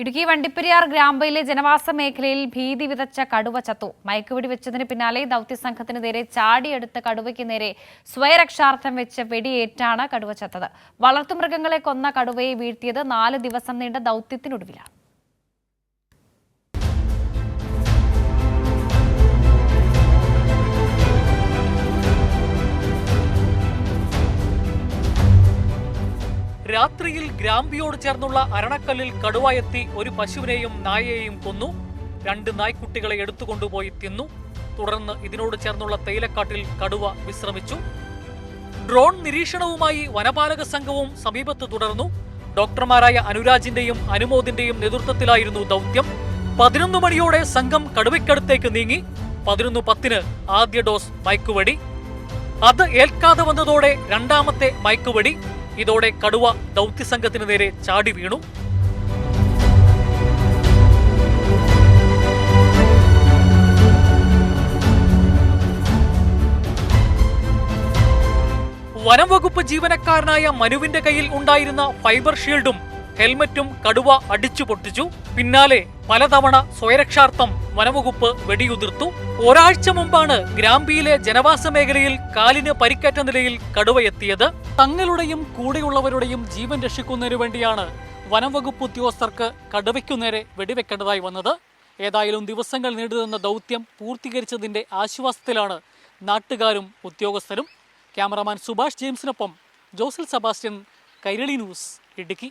ഇടുക്കി വണ്ടിപ്പെരിയാർ ഗ്രാമ്പയിലെ ജനവാസ മേഖലയിൽ ഭീതി വിതച്ച കടുവ ചത്തു. മയക്കുവെടി വെച്ചതിന് പിന്നാലെ ദൌത്യസംഘത്തിന് നേരെ ചാടിയെടുത്ത കടുവയ്ക്ക് നേരെ സ്വയരക്ഷാർത്ഥം വെച്ച് വെടിയേറ്റാണ് കടുവ ചത്തത്. വളർത്തുമൃഗങ്ങളെ കൊന്ന കടുവയെ വീഴ്ത്തിയത് 4 ദിവസം നീണ്ട ദൌത്യത്തിനൊടുവിലാണ്. രാത്രിയിൽ ഗ്രാമ്പിയോട് ചേർന്നുള്ള അരണക്കല്ലിൽ കടുവ എത്തി ഒരു പശുവിനെയും നായയെയും കൊന്നു. 2 നായ്ക്കുട്ടികളെ എടുത്തുകൊണ്ടുപോയി തിന്നു. തുടർന്ന് ഇതിനോട് ചേർന്നുള്ള തേയിലക്കാട്ടിൽ കടുവ വിശ്രമിച്ചു. ഡ്രോൺ നിരീക്ഷണവുമായി വനപാലക സംഘവും സമീപത്ത് തുടർന്നു. ഡോക്ടർമാരായ അനുരാജിന്റെയും അനുമോദിന്റെയും നേതൃത്വത്തിലായിരുന്നു ദൗത്യം. 11 മണിയോടെ സംഘം കടുവയ്ക്കടുത്തേക്ക് നീങ്ങി. 11:10 ആദ്യ ഡോസ് മയക്കുവെടി. അത് ഏൽക്കാതെ വന്നതോടെ രണ്ടാമത്തെ മയക്കുവെടി. ഇതോടെ കടുവ ദൗത്യസംഘത്തിന് നേരെ ചാടി വീണു. വനംവകുപ്പ് ജീവനക്കാരനായ മനുവിന്റെ കയ്യിൽ ഉണ്ടായിരുന്ന ഫൈബർ ഷീൽഡും ഹെൽമറ്റും കടുവ അടിച്ചു പൊട്ടിച്ചു. പിന്നാലെ പലതവണ സ്വയരക്ഷാർത്ഥം വനംവകുപ്പ് വെടിയുതിർത്തു. ഒരാഴ്ച മുമ്പാണ് ഗ്രാമ്പിയിലെ ജനവാസ മേഖലയിൽ കാലിന് പരിക്കേറ്റ നിലയിൽ കടുവ എത്തിയത്. തങ്ങളുടെയും കൂടെയുള്ളവരുടെയും ജീവൻ രക്ഷിക്കുന്നതിനു വേണ്ടിയാണ് വനംവകുപ്പ് ഉദ്യോഗസ്ഥർക്ക് കടുവയ്ക്കു നേരെ വെടിവെക്കേണ്ടതായി വന്നത്. ഏതായാലും ദിവസങ്ങൾ നീണ്ടുനിന്ന ദൗത്യം പൂർത്തീകരിച്ചതിന്റെ ആശ്വാസത്തിലാണ് നാട്ടുകാരും ഉദ്യോഗസ്ഥരും. Cameraman Subhash ജെയിംസിനൊപ്പം ജോസൽ Sebastian, Kairali news, Idukki.